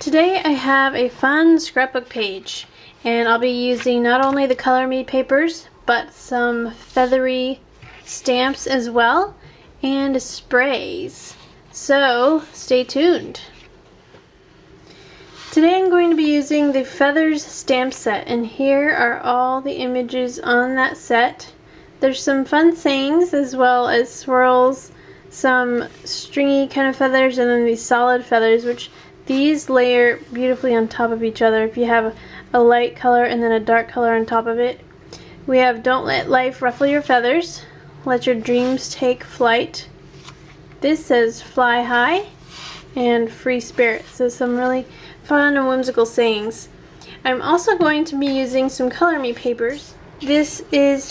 Today I have a fun scrapbook page, and I'll be using not only the Color Me papers, but some feathery stamps as well, and sprays. So stay tuned. Today I'm going to be using the Feathers stamp set, and here are all the images on that set. There's some fun sayings as well as swirls, some stringy kind of feathers, and then these solid feathers, which these layer beautifully on top of each other if you have a light color and then a dark color on top of it. We have Don't Let Life Ruffle Your Feathers, Let Your Dreams Take Flight. This says Fly High, and Free Spirit. So some really fun and whimsical sayings. I'm also going to be using some Color Me papers. This is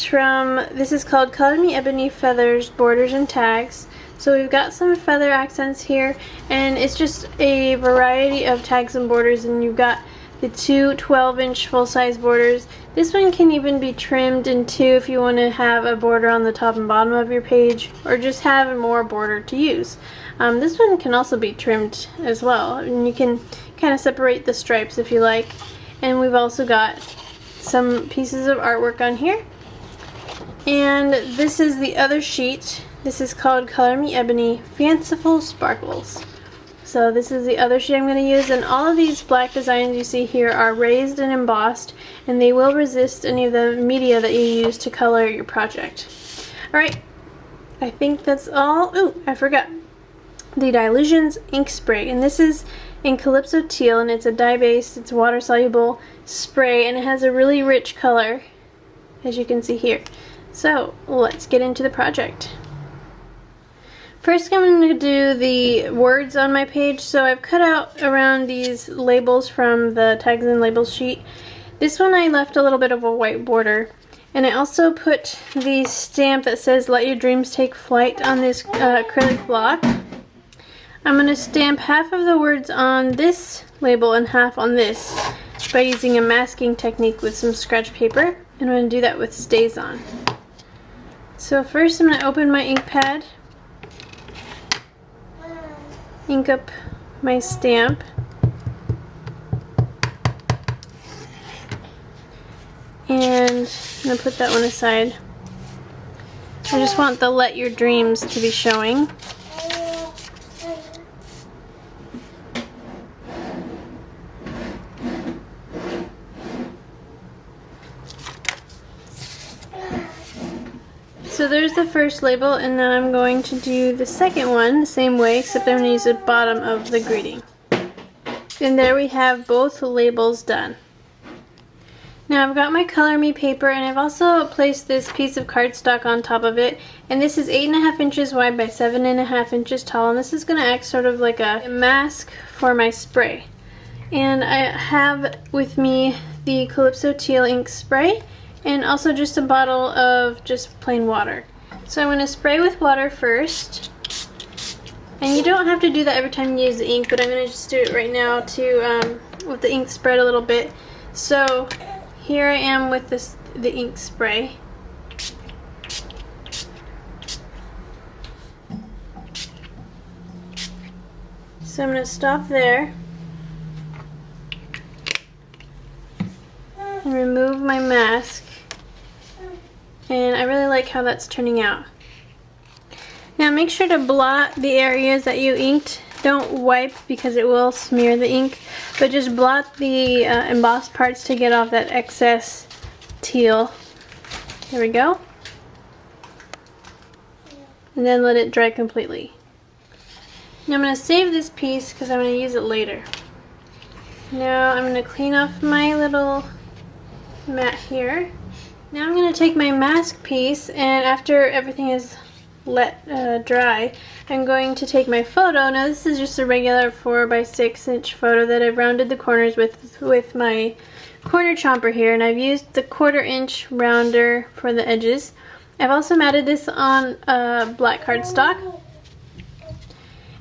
called Color Me Ebony Feathers, Borders and Tags. So we've got some feather accents here, and it's just a variety of tags and borders, and you've got the two 12-inch full-size borders. This one can even be trimmed in two if you want to have a border on the top and bottom of your page, or just have more border to use. This one can also be trimmed as well, and you can kind of separate the stripes if you like. And we've also got some pieces of artwork on here. And this is the other sheet. This is called Color Me Ebony Fanciful Sparkles. So this is the other sheet I'm going to use, and all of these black designs you see here are raised and embossed, and they will resist any of the media that you use to color your project. Alright, I think that's all. Ooh, I forgot. The Dylusions ink spray, and this is in Calypso Teal, and it's a dye-based, it's water-soluble spray, and it has a really rich color, as you can see here. So let's get into the project. First I'm going to do the words on my page, so I've cut out around these labels from the tags and labels sheet. This one I left a little bit of a white border, and I also put the stamp that says Let Your Dreams Take Flight on this acrylic block. I'm going to stamp half of the words on this label and half on this by using a masking technique with some scratch paper, and I'm going to do that with StazOn. So first I'm going to open my ink pad, ink up my stamp, and I'm going to put that one aside. I just want the Let Your Dreams to be showing. So there's the first label, and now I'm going to do the second one the same way, except I'm going to use the bottom of the greeting. And there we have both labels done. Now I've got my Color Me paper, and I've also placed this piece of cardstock on top of it, and this is 8.5 inches wide by 7.5 inches tall, and this is going to act sort of like a mask for my spray. And I have with me the Calypso Teal ink spray, and also just a bottle of just plain water. So I'm going to spray with water first, and you don't have to do that every time you use the ink, but I'm going to just do it right now to with the ink spread a little bit. So here I am with the ink spray. So I'm going to stop there and remove my mask. And I really like how that's turning out. Now make sure to blot the areas that you inked. Don't wipe because it will smear the ink, but just blot the embossed parts to get off that excess teal. There we go. And then let it dry completely. Now I'm going to save this piece because I'm going to use it later. Now I'm going to clean off my little mat here. Now I'm going to take my mask piece, and after everything is let dry, I'm going to take my photo. Now this is just a regular 4x6 inch photo that I've rounded the corners with my corner chomper here, and I've used the 1/4 inch rounder for the edges. I've also matted this on black cardstock.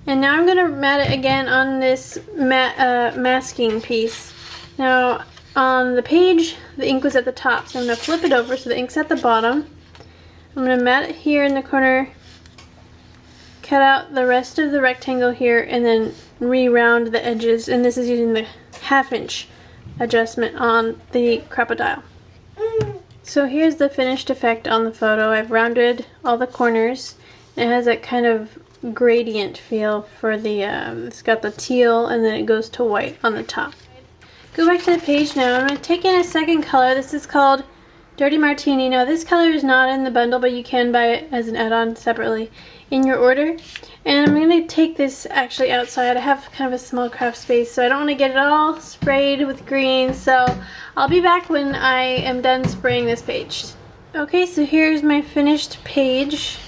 And now I'm going to mat it again on this masking piece. Now on the page, the ink was at the top, so I'm going to flip it over so the ink's at the bottom. I'm going to mat it here in the corner cut out the rest of the rectangle here and then re-round the edges, and this is using the 1/2 inch adjustment on the crocodile. So here's the finished effect on the photo. I've rounded all the corners. It has that kind of gradient feel for the, it's got the teal and then it goes to white on the top. Go back to the page now. I'm going to take in a second color. This is called Dirty Martini. Now this color is not in the bundle, but you can buy it as an add-on separately in your order. And I'm going to take this actually outside. I have kind of a small craft space, so I don't want to get it all sprayed with green. So I'll be back when I am done spraying this page. Okay, so here's my finished page,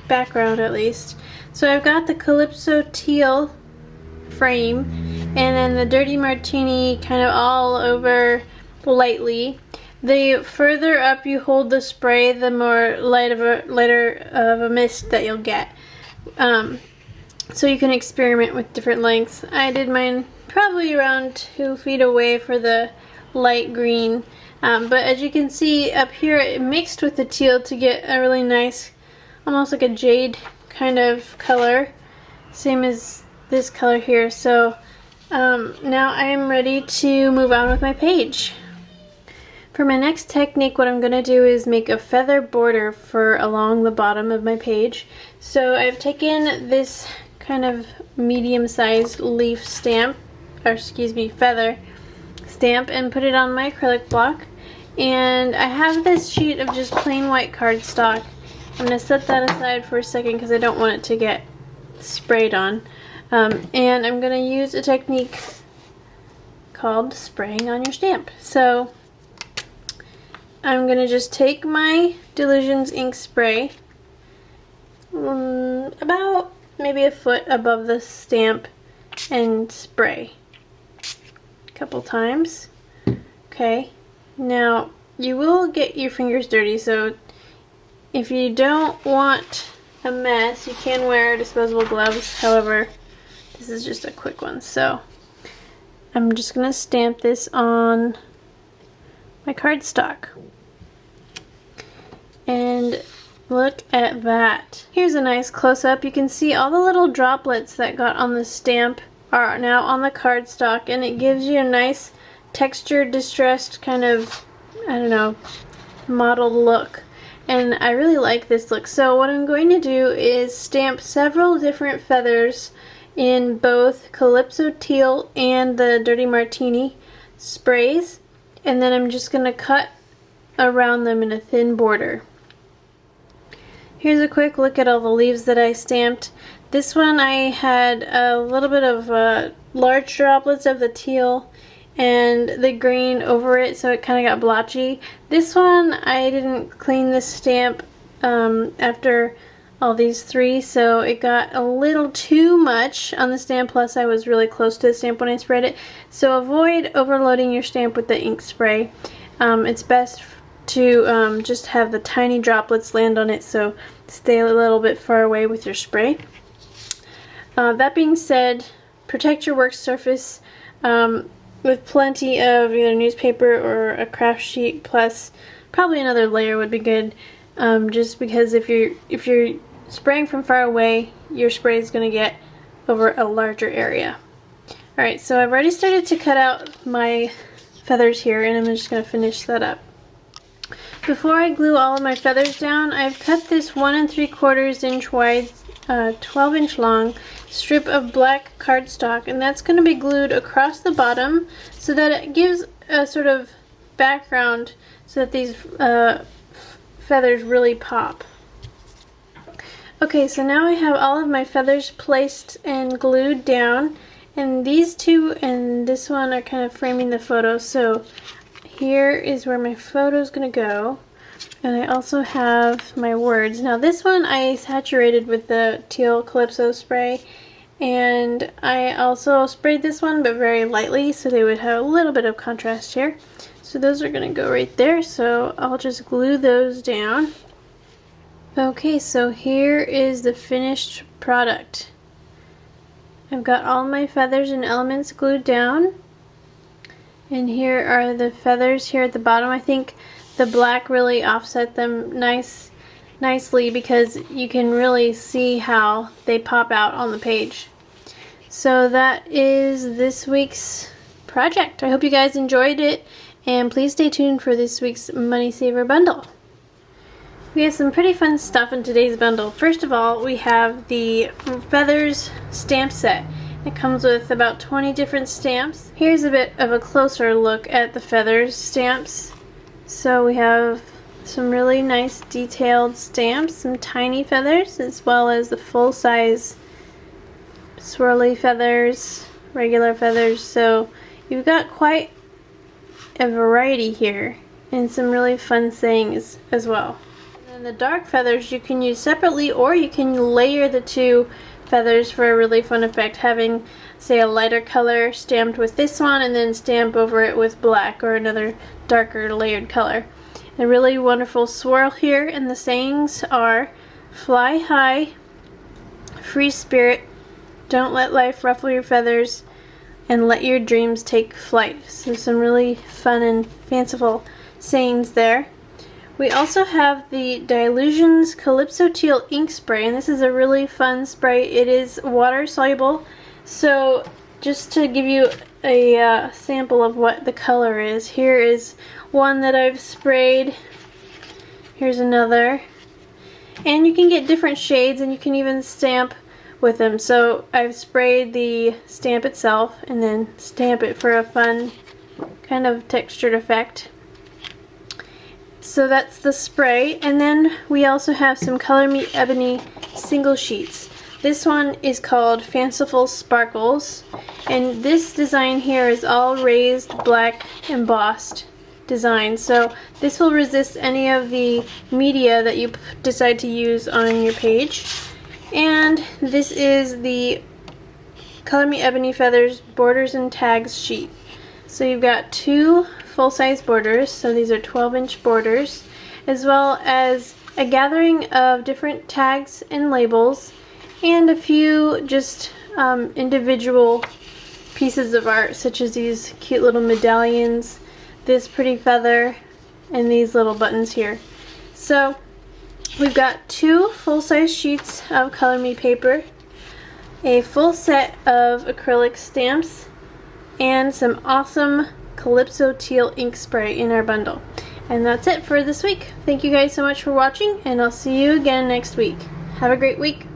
background at least. So I've got the Calypso teal frame and then the Dirty Martini kind of all over lightly. The further up you hold the spray, the more lighter of a mist that you'll get. So you can experiment with different lengths. I did mine probably around 2 feet away for the light green. But as you can see up here, it mixed with the teal to get a really nice, almost like a jade kind of color. Same as this color here. So now I am ready to move on with my page. For my next technique, what I'm going to do is make a feather border for along the bottom of my page. So I've taken this kind of medium-sized leaf stamp, or excuse me, feather stamp, and put it on my acrylic block. And I have this sheet of just plain white cardstock. I'm going to set that aside for a second because I don't want it to get sprayed on. And I'm going to use a technique called spraying on your stamp. So I'm going to just take my Dylusions ink spray about maybe a foot above the stamp and spray a couple times. Okay, now you will get your fingers dirty, so if you don't want a mess, you can wear disposable gloves. However, this is just a quick one, so I'm just going to stamp this on my cardstock. And look at that. Here's a nice close-up. You can see all the little droplets that got on the stamp are now on the cardstock, and it gives you a nice textured, distressed kind of, I don't know, mottled look. And I really like this look. So what I'm going to do is stamp several different feathers in both Calypso Teal and the Dirty Martini sprays, and then I'm just going to cut around them in a thin border. Here's a quick look at all the leaves that I stamped. This one I had a little bit of large droplets of the teal and the green over it, so it kind of got blotchy. This one I didn't clean this stamp after all these three, so it got a little too much on the stamp, plus I was really close to the stamp when I spread it. So avoid overloading your stamp with the ink spray. It's best to just have the tiny droplets land on it, so stay a little bit far away with your spray. That being said, protect your work surface with plenty of either newspaper or a craft sheet, plus probably another layer would be good, just because if you're spraying from far away, your spray is going to get over a larger area. Alright, so I've already started to cut out my feathers here, and I'm just going to finish that up. Before I glue all of my feathers down, I've cut this 1 3/4 inch wide, 12 inch long strip of black cardstock, and that's going to be glued across the bottom so that it gives a sort of background so that these feathers really pop. Okay, so now I have all of my feathers placed and glued down, and these two and this one are kind of framing the photo, so here is where my photo is going to go. And I also have my words. Now this one I saturated with the teal Calypso spray, and I also sprayed this one but very lightly so they would have a little bit of contrast here. So those are going to go right there, so I'll just glue those down. Okay, so here is the finished product. I've got all my feathers and elements glued down. And here are the feathers here at the bottom. I think the black really offset them nice. nicely because you can really see how they pop out on the page. So that is this week's project. I hope you guys enjoyed it, and please stay tuned for this week's Money Saver bundle. We have some pretty fun stuff in today's bundle. First of all, we have the Feathers stamp set. It comes with about 20 different stamps. Here's a bit of a closer look at the Feathers stamps. So we have some really nice detailed stamps, some tiny feathers, as well as the full-size swirly feathers, regular feathers. So you've got quite a variety here, and some really fun sayings as well. And the dark feathers you can use separately, or you can layer the two feathers for a really fun effect, having, say, a lighter color stamped with this one and then stamp over it with black or another darker layered color. A really wonderful swirl here, and the sayings are: fly high, free spirit, don't let life ruffle your feathers, and let your dreams take flight. So some really fun and fanciful sayings there. We also have the Dylusions Calypso Teal ink spray, and this is a really fun spray. It is water soluble, so just to give you a sample of what the color is, here is one that I've sprayed. Here's another, and you can get different shades, and you can even stamp with them. So I've sprayed the stamp itself and then stamp it for a fun kind of textured effect. So that's the spray, and then we also have some Color Me Ebony single sheets. This one is called Fanciful Sparkles, and this design here is all raised black embossed design. So this will resist any of the media that you decide to use on your page. And this is the Color Me Ebony Feathers Borders and Tags sheet. So you've got two full-size borders, so these are 12-inch borders, as well as a gathering of different tags and labels, and a few just individual pieces of art, such as these cute little medallions, this pretty feather, and these little buttons here. So we've got two full-size sheets of Color Me paper, a full set of acrylic stamps, and some awesome Calypso Teal ink spray in our bundle. And that's it for this week. Thank you guys so much for watching, and I'll see you again next week. Have a great week.